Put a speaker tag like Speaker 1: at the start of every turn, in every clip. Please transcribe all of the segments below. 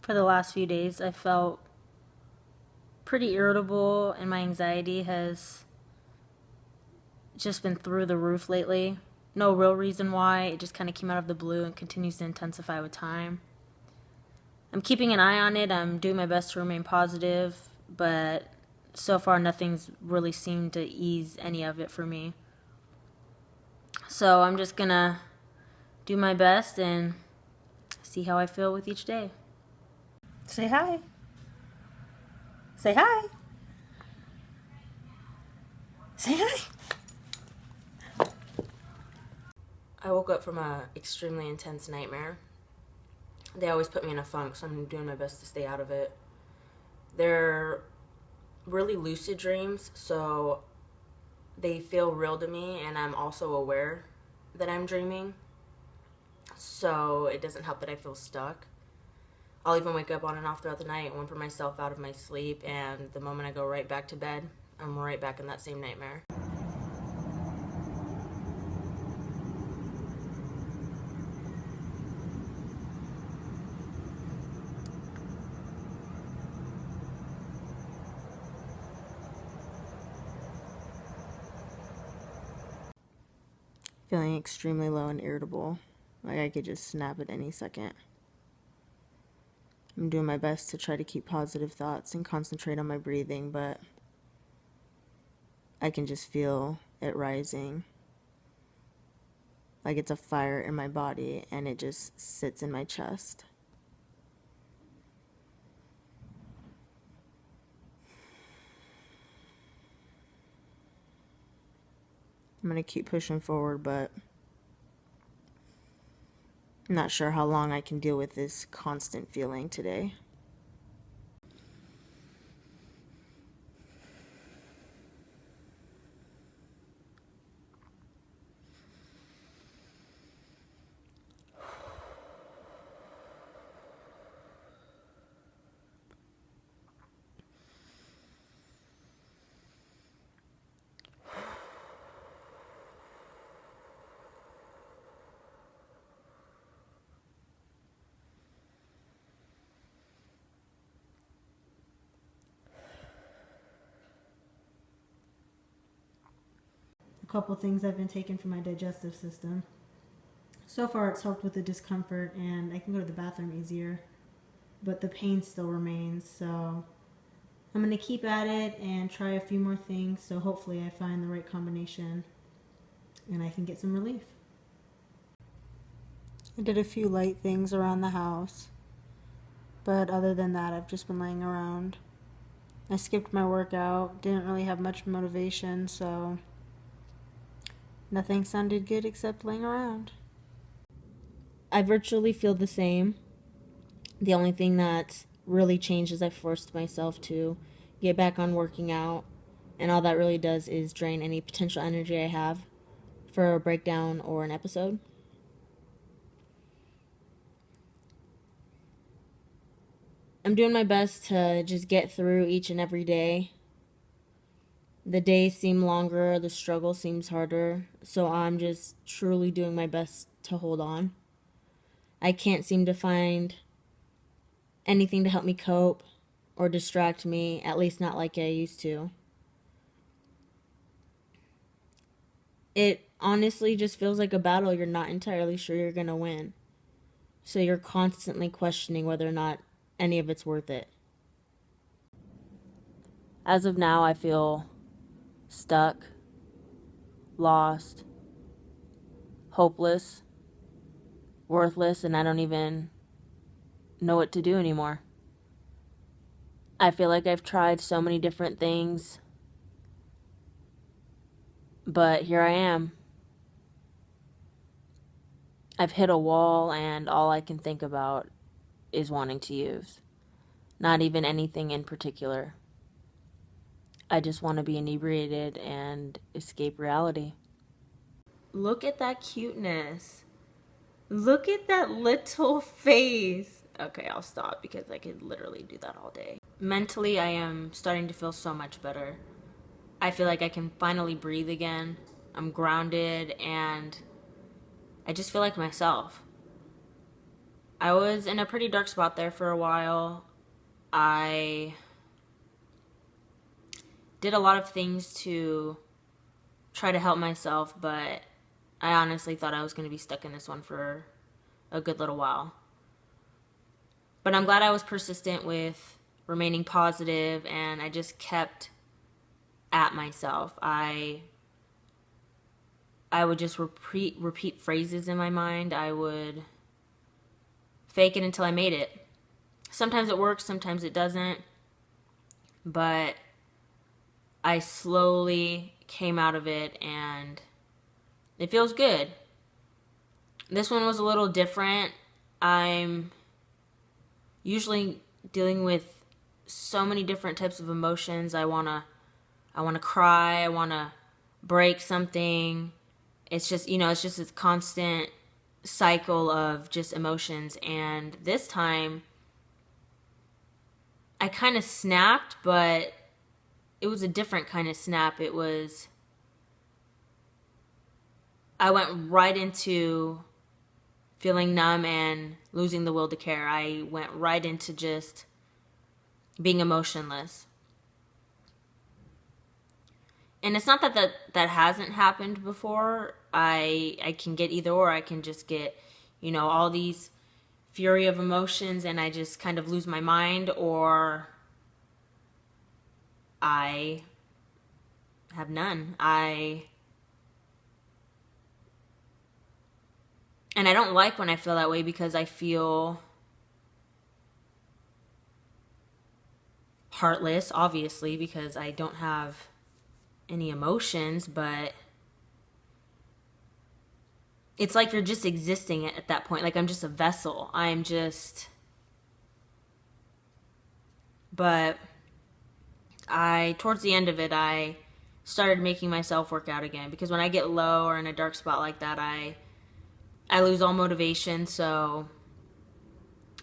Speaker 1: For the last few days, I felt pretty irritable, and my anxiety has just been through the roof lately. No real reason why, it just kind of came out of the blue and continues to intensify with time. I'm keeping an eye on it. I'm doing my best to remain positive, but so far nothing's really seemed to ease any of it for me. So I'm just gonna do my best and see how I feel with each day. Say hi. Say hi. Say hi. I woke up from an extremely intense nightmare. They always put me in a funk, so I'm doing my best to stay out of it. They're really lucid dreams, so they feel real to me, and I'm also aware that I'm dreaming. So it doesn't help that I feel stuck. I'll even wake up on and off throughout the night, whimper myself out of my sleep, and the moment I go right back to bed, I'm right back in that same nightmare. Feeling extremely low and irritable, like I could just snap at any second. I'm doing my best to try to keep positive thoughts and concentrate on my breathing, but I can just feel it rising. Like it's a fire in my body, and it just sits in my chest. I'm going to keep pushing forward, but I'm not sure how long I can deal with this constant feeling today. A couple things I've been taking for my digestive system. So far it's helped with the discomfort, and I can go to the bathroom easier, but the pain still remains, so I'm going to keep at it and try a few more things, so hopefully I find the right combination and I can get some relief. I did a few light things around the house, but other than that I've just been laying around. I skipped my workout, didn't really have much motivation, so nothing sounded good except laying around. I virtually feel the same. The only thing that's really changed is I forced myself to get back on working out, and all that really does is drain any potential energy I have for a breakdown or an episode. I'm doing my best to just get through each and every day. The days seem longer, the struggle seems harder, so I'm just truly doing my best to hold on. I can't seem to find anything to help me cope or distract me, at least not like I used to. It honestly just feels like a battle you're not entirely sure you're going to win. So you're constantly questioning whether or not any of it's worth it. As of now, I feel stuck, lost, hopeless, worthless, and I don't even know what to do anymore. I feel like I've tried so many different things, but here I am. I've hit a wall, and all I can think about is wanting to use. Not even anything in particular. I just want to be inebriated and escape reality. Look at that cuteness. Look at that little face. Okay, I'll stop because I could literally do that all day. Mentally, I am starting to feel so much better. I feel like I can finally breathe again. I'm grounded, and I just feel like myself. I was in a pretty dark spot there for a while. I did a lot of things to try to help myself, but I honestly thought I was going to be stuck in this one for a good little while. But I'm glad I was persistent with remaining positive, and I just kept at myself. I would just repeat phrases in my mind. I would fake it until I made it. Sometimes it works, sometimes it doesn't. But I slowly came out of it, and it feels good. This one was a little different. I'm usually dealing with so many different types of emotions. I want to cry, I want to break something. It's just, it's just this constant cycle of just emotions. And this time I kind of snapped, but it was a different kind of snap. I went right into feeling numb and losing the will to care. I went right into just being emotionless. And it's not that hasn't happened before. I can get either or. I can just get, all these fury of emotions and I just kind of lose my mind, or I have none. And I don't like when I feel that way, because I feel heartless, obviously, because I don't have any emotions, but it's like you're just existing at that point. Like I'm just a vessel. But towards the end of it, I started making myself work out again, because when I get low or in a dark spot like that, I lose all motivation. So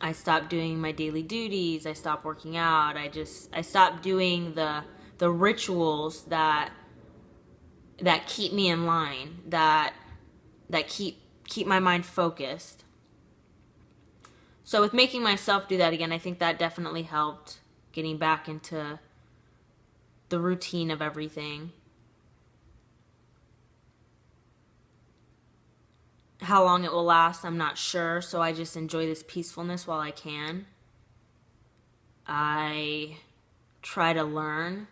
Speaker 1: I stopped doing my daily duties. I stopped working out. I stopped doing the rituals that keep me in line, that keep my mind focused. So with making myself do that again, I think that definitely helped getting back into the routine of everything. How long it will last, I'm not sure, so I just enjoy this peacefulness while I can. I try to learn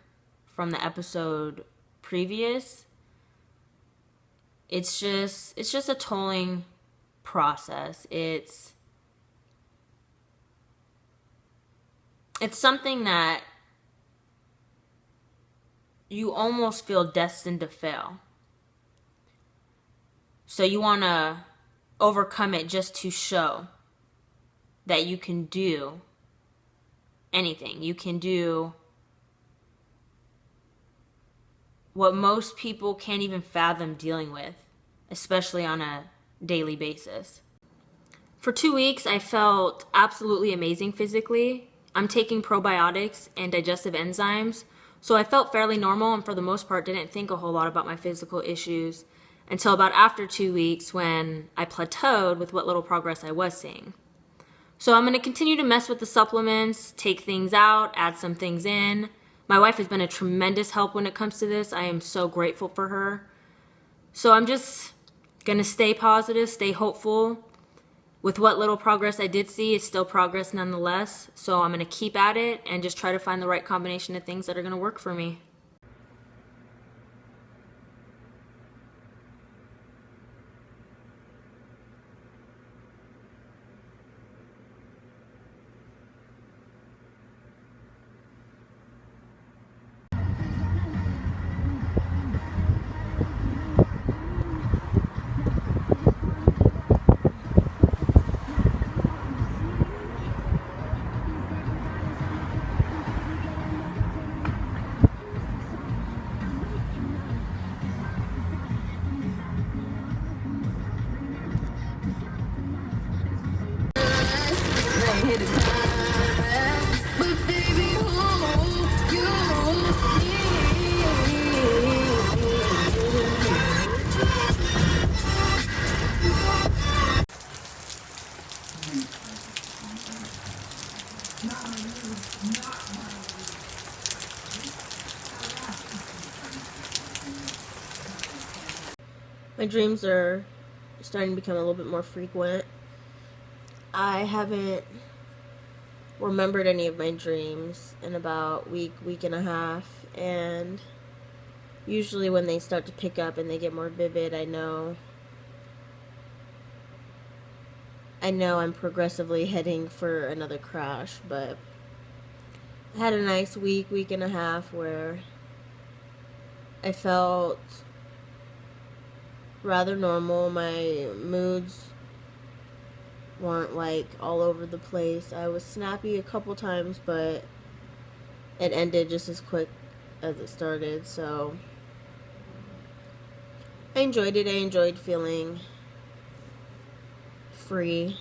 Speaker 1: from the episode previous. It's just a tolling process. It's something that you almost feel destined to fail. So you want to overcome it just to show that you can do anything. You can do what most people can't even fathom dealing with, especially on a daily basis. For 2 weeks, I felt absolutely amazing physically. I'm taking probiotics and digestive enzymes, so I felt fairly normal, and for the most part didn't think a whole lot about my physical issues until about after 2 weeks, when I plateaued with what little progress I was seeing. So I'm going to continue to mess with the supplements, take things out, add some things in. My wife has been a tremendous help when it comes to this. I am so grateful for her. So I'm just going to stay positive, stay hopeful. With what little progress I did see, it's still progress nonetheless. So I'm going to keep at it and just try to find the right combination of things that are going to work for me.
Speaker 2: My dreams are starting to become a little bit more frequent. I haven't remembered any of my dreams in about week and a half, and usually when they start to pick up and they get more vivid, I know I'm progressively heading for another crash. But I had a nice week and a half where I felt rather normal. My moods weren't like all over the place. I was snappy a couple times, but it ended just as quick as it started. So I enjoyed it. I enjoyed feeling free.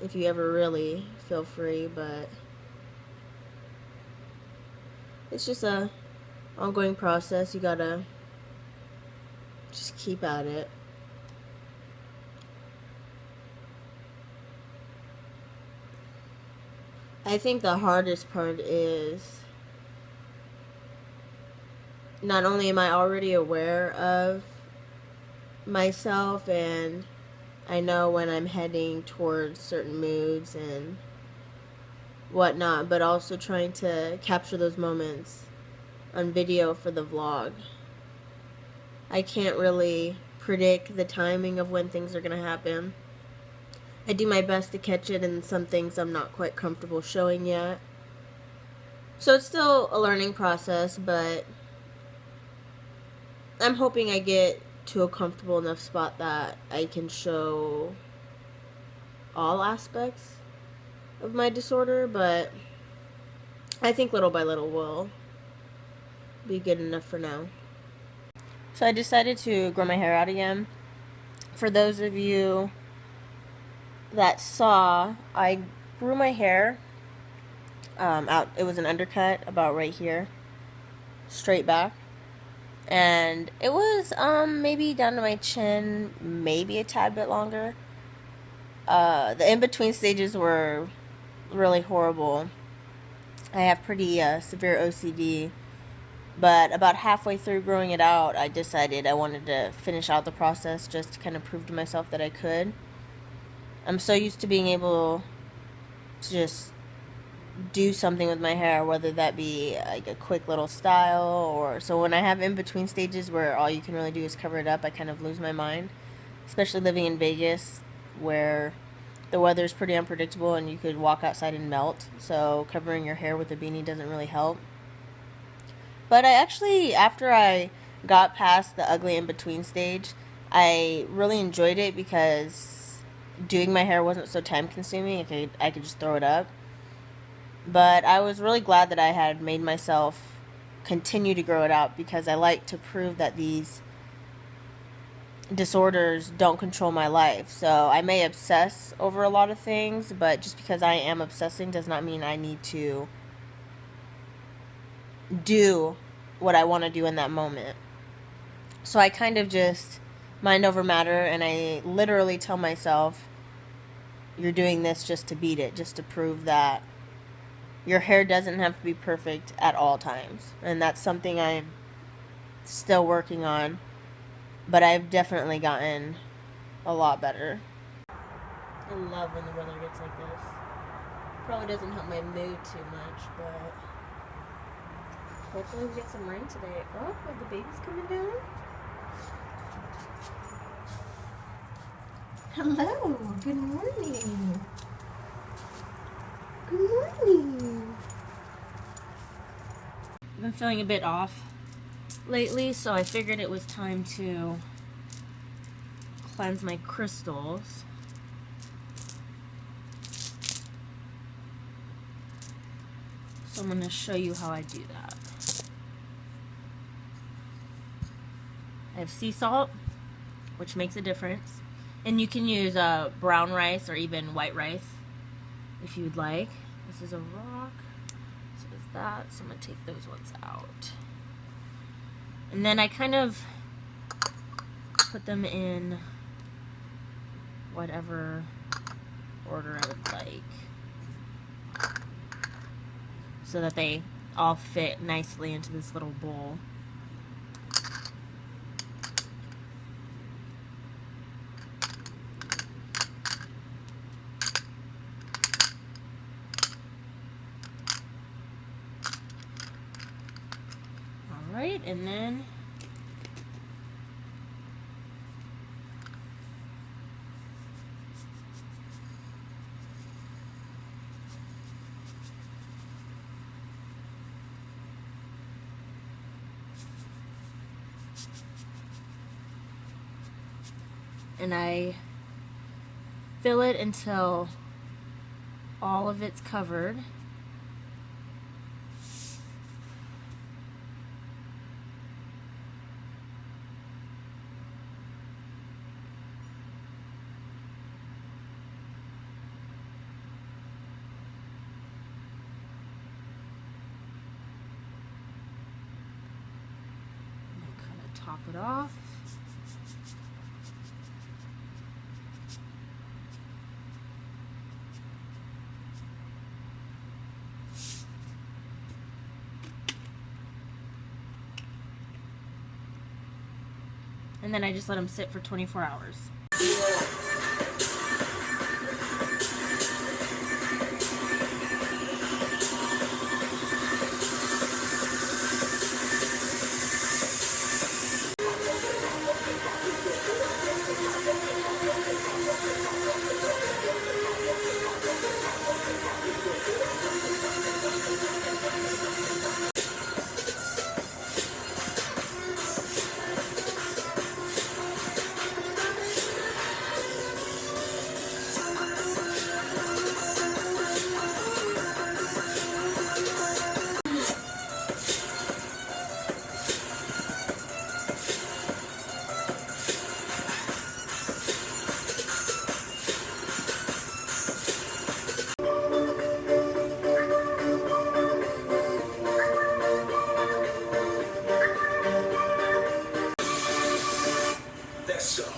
Speaker 2: If you ever really feel free, but it's just a ongoing process. You gotta just keep at it. I think the hardest part is not only am I already aware of myself and I know when I'm heading towards certain moods and whatnot, but also trying to capture those moments on video for the vlog. I can't really predict the timing of when things are going to happen. I do my best to catch it, and some things I'm not quite comfortable showing yet. So it's still a learning process, but I'm hoping I get to a comfortable enough spot that I can show all aspects of my disorder, but I think little by little will be good enough for now. So I decided to grow my hair out again. For those of you that saw, I grew my hair out. It was an undercut about right here, straight back. And it was maybe down to my chin, maybe a tad bit longer. The in-between stages were really horrible. I have pretty severe OCD, but about halfway through growing it out, I decided I wanted to finish out the process just to kind of prove to myself that I could. I'm so used to being able to just do something with my hair, whether that be like a quick little style, or so when I have in between stages where all you can really do is cover it up, I kind of lose my mind, especially living in Vegas where the weather is pretty unpredictable and you could walk outside and melt, so covering your hair with a beanie doesn't really help. But I actually, after I got past the ugly in between stage, I really enjoyed it because doing my hair wasn't so time consuming. I could just throw it up. But I was really glad that I had made myself continue to grow it out, because I like to prove that these disorders don't control my life. So I may obsess over a lot of things, but just because I am obsessing does not mean I need to do what I want to do in that moment. So I kind of just mind over matter, and I literally tell myself, you're doing this just to beat it, just to prove that your hair doesn't have to be perfect at all times. And that's something I'm still working on, but I've definitely gotten a lot better. I love when the weather gets like this. Probably doesn't help my mood too much, but hopefully we get some rain today. Oh, are the babies coming down? Hello, good morning. Good morning. I've been feeling a bit off lately, so I figured it was time to cleanse my crystals. So I'm going to show you how I do that. I have sea salt, which makes a difference. And you can use brown rice or even white rice if you'd like. This is a rock. So is that. So I'm going to take those ones out. And then I kind of put them in whatever order like so that they all fit nicely into this little bowl. All right, and then I fill it until all of it's covered. And kind of top it off. And then I just let them sit for 24 hours.
Speaker 3: That's so.